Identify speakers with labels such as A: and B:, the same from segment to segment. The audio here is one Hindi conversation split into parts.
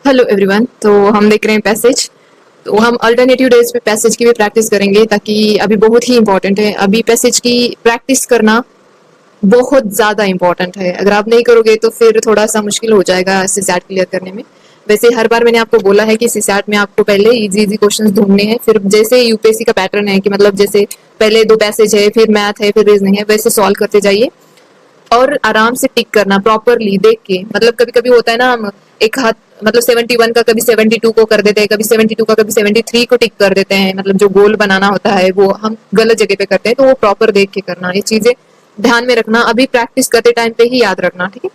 A: Hello everyone. तो हम देख रहे हैं पैसेज। तो हम अल्टरनेटिव डेज पे पैसेज की भी प्रैक्टिस करेंगे, ताकि अभी बहुत ही इंपॉर्टेंट है। अभी पैसेज की प्रैक्टिस करना बहुत ज़्यादा इंपॉर्टेंट है। अगर आप नहीं करोगे तो फिर थोड़ा सा मुश्किल हो जाएगा सीसैट क्लियर करने में। वैसे हर बार मैंने आपको बोला है कि सीसैट में आपको पहले इजी इजी क्वेश्चंस ढूंढने हैं, फिर जैसे यूपीएससी का पैटर्न है कि मतलब जैसे पहले दो पैसेज है, फिर मैथ है, फिर रीजनिंग है, वैसे सॉल्व करते जाइए और आराम से टिक करना प्रॉपरली देख के। मतलब कभी कभी होता है ना, हम एक हाथ मतलब 71 का कभी 72 को कर देते हैं, कभी 72 का कभी 73 को टिक कर देते हैं। मतलब जो गोल बनाना होता है वो हम गलत जगह पे करते हैं, तो वो प्रॉपर देख के करना। ये चीजें ध्यान में रखना, अभी प्रैक्टिस करते टाइम पे ही याद रखना, ठीक है।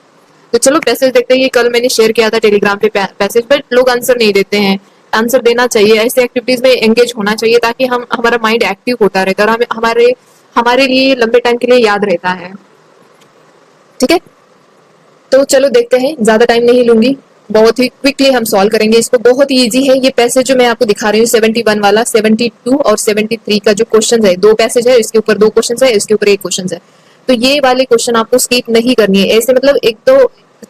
A: तो चलो पैसेज देखते हैं। ये कल मैंने शेयर किया था टेलीग्राम पे पैसेज, बट लोग आंसर नहीं देते हैं। आंसर देना चाहिए, ऐसे एक्टिविटीज में एंगेज होना चाहिए, ताकि हम हमारा माइंड एक्टिव होता रहता है और हमें हमारे हमारे लिए लंबे टाइम के लिए याद रहता है, ठीक है। तो चलो देखते हैं, ज्यादा टाइम नहीं लूंगी, बहुत ही क्विकली हम सॉल्व करेंगे इसको। बहुत ही इजी है ये पैसेज जो मैं आपको दिखा रही हूँ, 71 वाला। 72 और 73 का जो क्वेश्चन है, दो पैसेज है, इसके ऊपर दो क्वेश्चन है, इसके ऊपर एक क्वेश्चन है। तो ये वाले क्वेश्चन आपको स्किप नहीं करनी है। ऐसे मतलब एक तो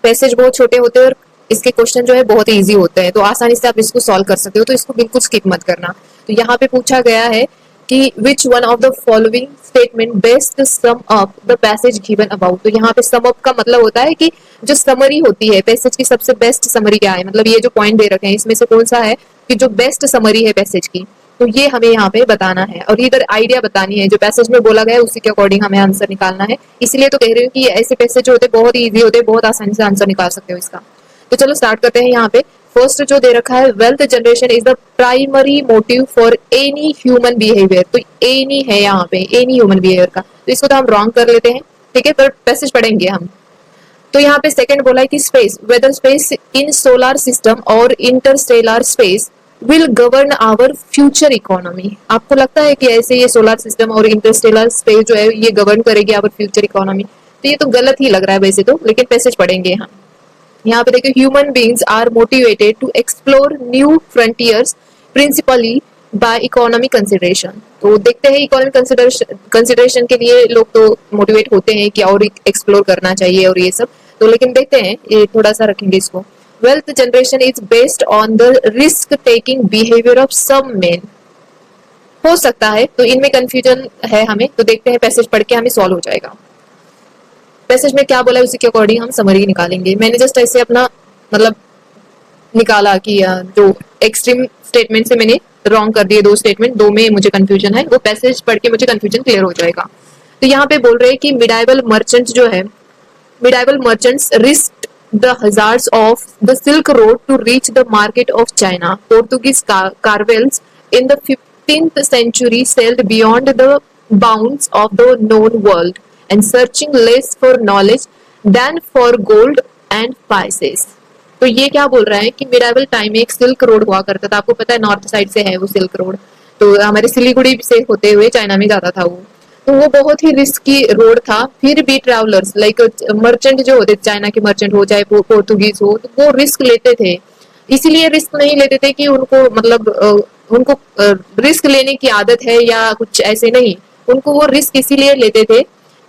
A: पैसेज बहुत छोटे होते हैं और इसके क्वेश्चन जो है बहुत ईजी होते हैं, तो आसानी से आप इसको सॉल्व कर सकते हो। तो इसको बिल्कुल स्किप मत करना। तो यहाँ पे पूछा गया है कि which one of the following statement best sum up the passage given about. तो यहाँ पे सम अप का मतलब होता है कि जो समरी होती है पैसेज की, सबसे बेस्ट समरी क्या है, मतलब ये जो पॉइंट दे रखे हैं इसमें से कौन सा है कि जो बेस्ट समरी है पैसेज की, तो ये हमें यहाँ पे बताना है। और इधर आइडिया बतानी है, जो पैसेज में बोला गया है उसी के अकॉर्डिंग हमें आंसर निकालना है। इसलिए तो कह रही हूँ कि ऐसे पैसेज जो होते हैं बहुत ईजी होते हैं, बहुत आसानी से आंसर निकाल सकते हो इसका। तो चलो स्टार्ट करते हैं। यहाँ पे फर्स्ट जो दे रखा है, wealth generation is the primary motive for any human behaviour. तो एनी है यहाँ पे, एनी ह्यूमन बिहेवियर का, तो इसको तो हम रॉन्ग कर लेते हैं, ठीक है, पर पैसेज पढ़ेंगे हम। तो यहाँ पे सेकंड बोला है कि space, whether space in solar system और interstellar space will govern our future economy. आपको लगता है कि ऐसे ये सोलर सिस्टम और इंटरस्टेलर स्पेस जो है ये गवर्न करेगी आवर फ्यूचर इकोनॉमी? तो ये तो गलत ही लग रहा है वैसे तो, लेकिन पैसेज पढ़ेंगे हम। यहाँ पे देखिए, human beings are motivated to explore new frontiers principally by economic consideration. तो देखते हैं इकोनॉमिक कंसिडरेशन के लिए लोग तो मोटिवेट होते हैं कि और एक्सप्लोर करना चाहिए और ये सब। तो लेकिन देखते हैं, ये थोड़ा सा रखेंगे इसको। Wealth generation is based on the risk taking behaviour of some men. हो सकता है, तो इनमें कंफ्यूजन है हमें, तो देखते हैं पैसेज पढ़ के हमें सॉल्व हो जाएगा। पैसेज में क्या बोला है उसी के अकॉर्डिंग हम समरी निकालेंगे। मैंने जस्ट ऐसे अपना मतलब निकाला कि जो एक्सट्रीम स्टेटमेंट से मैंने रॉन्ग कर दिए दो स्टेटमेंट, दो में मुझे कंफ्यूजन है, वो पैसेज पढ़ के मुझे कंफ्यूजन क्लियर हो जाएगा। तो यहाँ पे बोल रहे हैं कि मिडाइवल मर्चेंट जो है, medieval merchants risk the hazards of the silk road to reach the market of China. Portuguese caravels in the 15th century sailed beyond the bounds of the known world and searching less for knowledge than for gold and spices। तो ये क्या बोल रहा है कि मिडाइवल टाइम में एक सिल्क रोड हुआ करता था। आपको पता है नॉर्थ साइड से है वो सिल्क रोड, तो हमारे सिलीगुड़ी से होते हुए चाइना में जाता था वो। तो वो बहुत ही रिस्की रोड था। फिर भी ट्रैवलर्स लाइक मर्चेंट जो होते, चाइना के मर्चेंट हो चाहे पोर्तुगीज हो, तो वो रिस्क लेते थे। इसीलिए रिस्क नहीं लेते थे कि उनको मतलब उनको रिस्क लेने की आदत है या कुछ ऐसे नहीं। उनको वो रिस्क इसीलिए लेते थे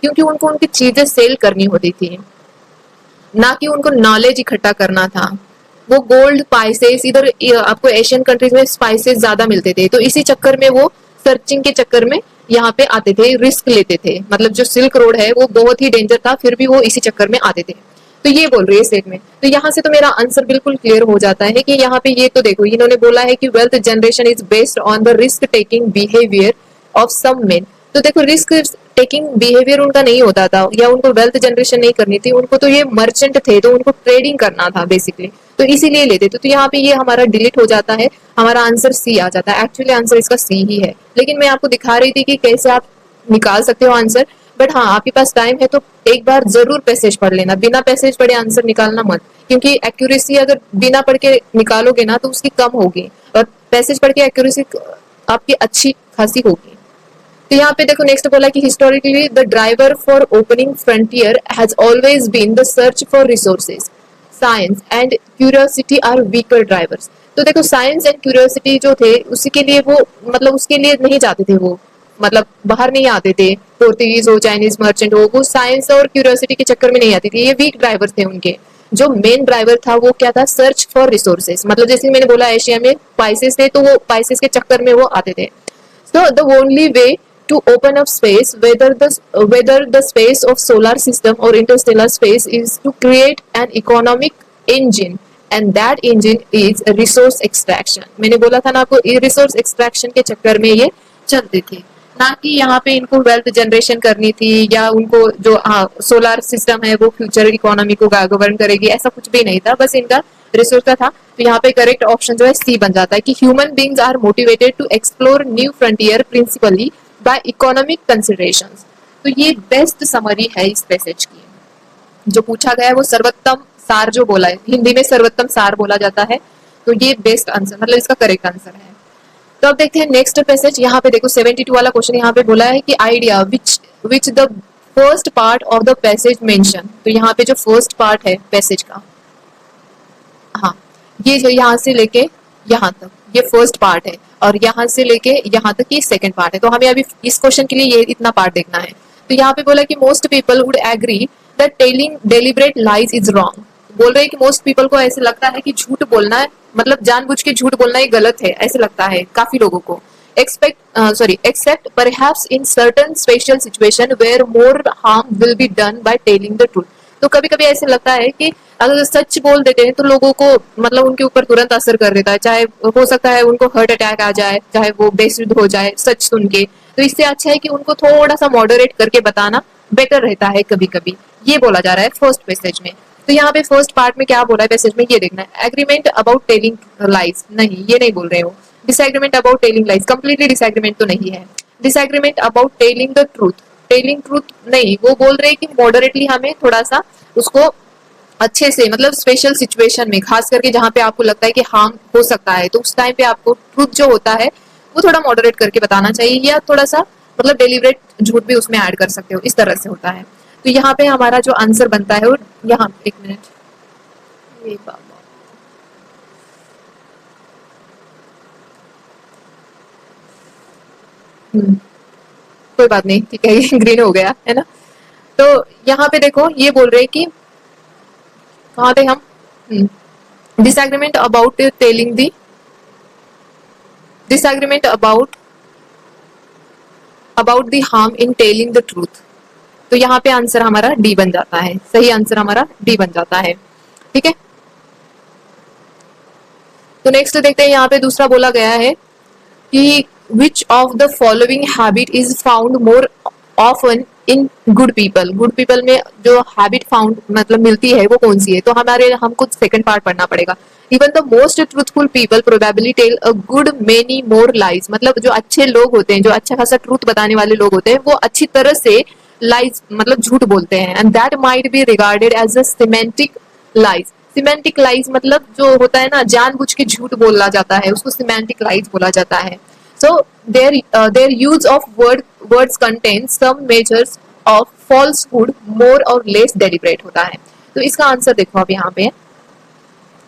A: क्योंकि उनको उनकी चीजें सेल करनी होती थी, ना कि उनको नॉलेज इकट्ठा करना था। वो गोल्ड स्पाइसेस, इधर आपको एशियन कंट्रीज में स्पाइसेस ज्यादा मिलते थे, तो इसी चक्कर में वो सर्चिंग के चक्कर में यहाँ पे आते थे, रिस्क लेते थे। मतलब जो सिल्क रोड है वो बहुत ही डेंजर था, फिर भी वो इसी चक्कर में आते थे। तो ये बोल रही है स्टेटमेंट। तो यहाँ से तो मेरा आंसर बिल्कुल क्लियर हो जाता है कि यहाँ पे ये तो देखो, इन्होंने बोला है कि wealth generation is based on the risk taking behaviour of some men. तो देखो, रिस्क टेकिंग बिहेवियर उनका नहीं होता था, या उनको वेल्थ जनरेशन नहीं करनी थी, उनको तो ये मर्चेंट थे, तो उनको ट्रेडिंग करना था बेसिकली, तो इसीलिए लेते थे। तो यहाँ पे ये हमारा डिलीट हो जाता है, हमारा आंसर सी आ जाता है। एक्चुअली आंसर इसका सी ही है, लेकिन मैं आपको दिखा रही थी कि कैसे आप निकाल सकते हो आंसर। बट हाँ, आपके पास टाइम है तो एक बार जरूर पैसेज पढ़ लेना, बिना पैसेज पढ़े आंसर निकालना मत, क्योंकि एक्यूरेसी अगर बिना पढ़ के निकालोगे ना तो उसकी कम होगी, और पैसेज पढ़ के एक्यूरेसी आपकी अच्छी खासी होगी। तो यहाँ पे देखो नेक्स्ट बोला कि historically the driver for opening frontier has always been the search for resources, science and curiosity are weaker drivers. तो देखो, साइंस एंड क्यूरियोसिटी जो थे उसी के लिए वो मतलब उसके लिए नहीं जाते थे, वो मतलब बाहर नहीं आते थे। पोर्तुगीज हो, चाइनीज मर्चेंट हो, वो साइंस और क्यूरियोसिटी के चक्कर में नहीं आती थी, ये वीक ड्राइवर थे उनके। जो मेन ड्राइवर था वो क्या था, सर्च फॉर रिसोर्सेज, मतलब जैसे मैंने बोला एशिया में स्पाइसेस थे तो वो स्पाइसेस के चक्कर में वो आते थे. So the only way to open up space, whether the space of solar system or interstellar space, is to create an economic engine, and that engine is resource extraction. मैंने बोला था ना आपको, रिसोर्स एक्सट्रैक्शन के चक्कर में ये चलते थे, ना कि यहाँ पे इनको वेल्थ जनरेशन करनी थी या उनको जो सोलर सिस्टम है वो फ्यूचर इकोनॉमी को गवर्न करेगी, ऐसा कुछ भी नहीं था, बस इनका रिसोर्स का था. तो यहाँ पे करेक्ट ऑप्शन जो है सी बन जाता है कि human beings are motivated to explore new frontier principally by economic considerations. तो ये बेस्ट समरी है इस पैसेज की. जो पूछा गया है वो सर्वोत्तम सार जो बोला है, हिंदी में सर्वोत्तम सार बोला जाता है, तो ये बेस्ट आंसर, मतलब इसका करेक्ट आंसर है. तो अब देखते हैं नेक्स्ट पैसेज. यहाँ पे देखो 72 वाला क्वेश्चन यहाँ पे बोला है कि idea which the first part of the passage mention. तो यहाँ पे जो फर्स्ट पार्ट है पैसेज का, हाँ, ये जो यहाँ से लेके यहाँ तक ये फर्स्ट पार्ट है, और यहाँ से लेके यहाँ तक ये सेकंड पार्ट है. तो हमें अभी इस क्वेश्चन के लिए ये इतना पार्ट देखना है. तो यहाँ पे बोला कि most people would agree that telling deliberate lies is wrong. बोल रहे हैं कि मोस्ट पीपल को ऐसे लगता है कि झूठ बोलना है, मतलब जानबूझ के झूठ बोलना ही गलत है, ऐसे लगता है काफी लोगों को. Except perhaps in certain special situation where more harm will be done by telling the truth. तो कभी कभी ऐसे लगता है कि अगर सच बोल देते हैं तो लोगों को मतलब उनके ऊपर तुरंत असर कर देता है, चाहे हो सकता है उनको हार्ट अटैक आ जाए, चाहे वो बेसुध हो जाए सच सुन के. तो इससे अच्छा है कि उनको थोड़ा सा मॉडरेट करके बताना बेटर रहता है कभी कभी. ये बोला जा रहा है फर्स्ट पैसेज में. तो यहाँ पे फर्स्ट पार्ट में क्या बोला है पैसेज में, ये देखना है. एग्रीमेंट अबाउट टेलिंग लाइज, नहीं ये नहीं बोल रहे हो. Disagreement about telling lies, completely disagreement तो नहीं है. Disagreement about telling the truth, telling truth नहीं, वो बोल रहे हैं कि मॉडरेटली हमें थोड़ा सा उसको अच्छे से, मतलब स्पेशल सिचुएशन में, खास करके जहाँ पे आपको लगता है कि हार्म हो सकता है, तो उस टाइम पे आपको ट्रूथ जो होता है वो थोड़ा मॉडरेट करके बताना चाहिए, या थोड़ा सा मतलब डेलिब्रेट झूठ भी उसमें ऐड कर सकते हो, इस तरह से होता है. तो यहाँ पे हमारा जो आंसर बनता है वो यहाँ, एक मिनट, ये बाबा कोई बात नहीं, ठीक है, ये ग्रीन हो गया है ना. तो यहाँ पे देखो ये बोल रहे हैं कि कहाँ पे हम, disagreement about telling the, disagreement about the harm in telling the truth. तो यहाँ पे आंसर हमारा डी बन जाता है, सही आंसर हमारा डी बन जाता है. ठीक है, तो नेक्स्ट देखते हैं. यहाँ पे दूसरा बोला गया है कि which of the following habit is found more often in good people. Good people में जो हैबिट फाउंड मतलब मिलती है वो कौन सी है. तो हमारे हमको सेकंड पार्ट पढ़ना पड़ेगा. Even the most truthful people probably tell a good many more lies. मतलब जो अच्छे लोग होते हैं, जो अच्छा खासा ट्रूथ बताने वाले लोग होते हैं, वो अच्छी तरह से लाइज मतलब झूठ बोलते हैं. And that might be regarded as a semantic lies. Semantic lies मतलब जो होता है ना, जानबूझ के झूठ बोला जाता है, उसको सिमेंटिक लाइज बोला जाता है. So their use of words contains some measures of falsehood more or less deliberate होता है. तो इसका आंसर देखो अब यहाँ पे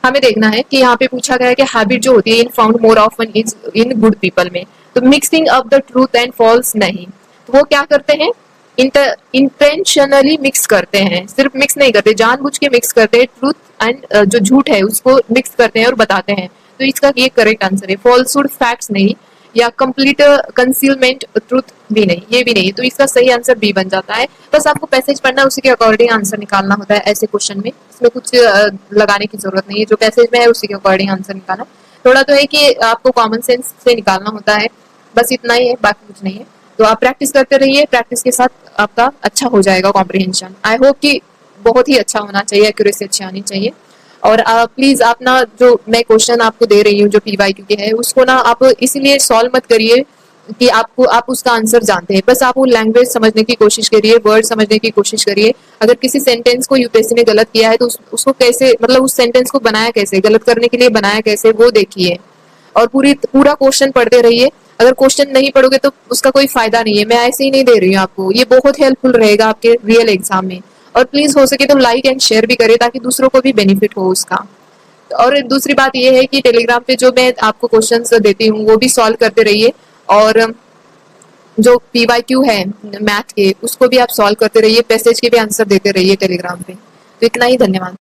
A: हमें देखना है कि यहाँ पे पूछा गया है कि हैबिट जो होती है in found more often is in good people में. तो mixing up the truth and false नहीं, तो वो क्या करते हैं, इंटेंशनली मिक्स करते हैं. सिर्फ मिक्स नहीं करते, जानबूझ के मिक्स करते हैं, ट्रूथ एंड जो झूठ है उसको मिक्स करते हैं और बताते हैं. तो इसका ये करेक्ट आंसर है. फॉल्सहुड फैक्ट्स नहीं, या कंप्लीट कंसीलमेंट ट्रूथ भी नहीं, ये भी नहीं. तो इसका सही आंसर बी बन जाता है. बस आपको पैसेज पढ़ना, उसी के अकॉर्डिंग आंसर निकालना होता है ऐसे क्वेश्चन में. इसमें कुछ लगाने की जरूरत नहीं है, जो पैसेज में है उसी के अकॉर्डिंग आंसर निकालना. थोड़ा तो है कि आपको कॉमन सेंस से निकालना होता है, बस इतना ही है, बाकी कुछ नहीं है. तो आप प्रैक्टिस करते रहिए, प्रैक्टिस के साथ आपका अच्छा हो जाएगा कॉम्प्रिहेंशन. आई होप कि बहुत ही अच्छा होना चाहिए, एक्यूरेसी अच्छी आनी चाहिए. और प्लीज आप ना, जो मैं क्वेश्चन आपको दे रही हूँ जो पीवाईक्यू के है, उसको ना आप इसीलिए सॉल्व मत करिए कि आप उसका आंसर जानते हैं. बस आप वो लैंग्वेज समझने की कोशिश करिए, वर्ड समझने की कोशिश करिए. अगर किसी सेंटेंस को यूपीएससी ने गलत किया है तो उसको कैसे, मतलब उस सेंटेंस को बनाया कैसे, गलत करने के लिए बनाया कैसे, वो देखिए. और पूरा क्वेश्चन पढ़ते रहिए. अगर क्वेश्चन नहीं पढ़ोगे तो उसका कोई फायदा नहीं है. मैं ऐसे ही नहीं दे रही हूँ आपको, ये बहुत हेल्पफुल रहेगा आपके रियल एग्जाम में. और प्लीज हो सके तो लाइक एंड शेयर भी करें ताकि दूसरों को भी बेनिफिट हो उसका. और दूसरी बात ये है कि टेलीग्राम पे जो मैं आपको क्वेश्चंस देती हूँ वो भी सॉल्व करते रहिए. और जो पीवाईक्यू है मैथ के, उसको भी आप सॉल्व करते रहिए. पैसेज के भी आंसर देते रहिए टेलीग्राम पे. तो इतना ही, धन्यवाद.